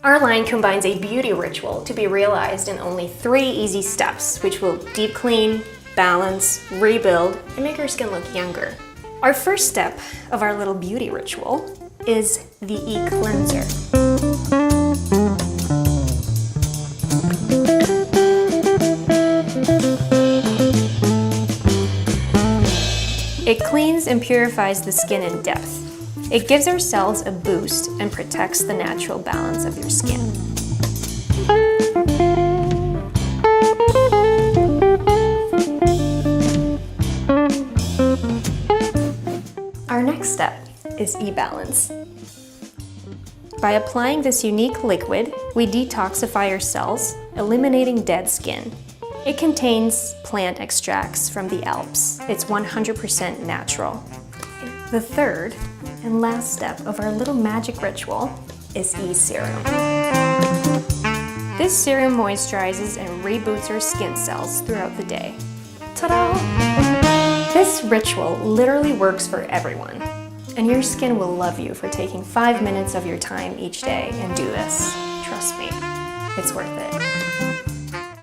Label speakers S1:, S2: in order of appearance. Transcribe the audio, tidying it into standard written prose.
S1: Our line combines a beauty ritual to be realized in only 3 easy steps, which will deep clean, balance, rebuild, and make our skin look younger. Our first step of our little beauty ritual is the E-cleanser. It cleans and purifies the skin in depth. It gives our cells a boost and protects the natural balance of your skin. Our next step is E-balance. By applying this unique liquid, we detoxify our cells, eliminating dead skin. It contains plant extracts from the Alps. It's 100% natural. The third and last step of our little magic ritual is E-serum. This serum moisturizes and reboots our skin cells throughout the day. Ta-da! This ritual literally works for everyone, and your skin will love you for taking 5 minutes of your time each day and do this. Trust me, it's worth it.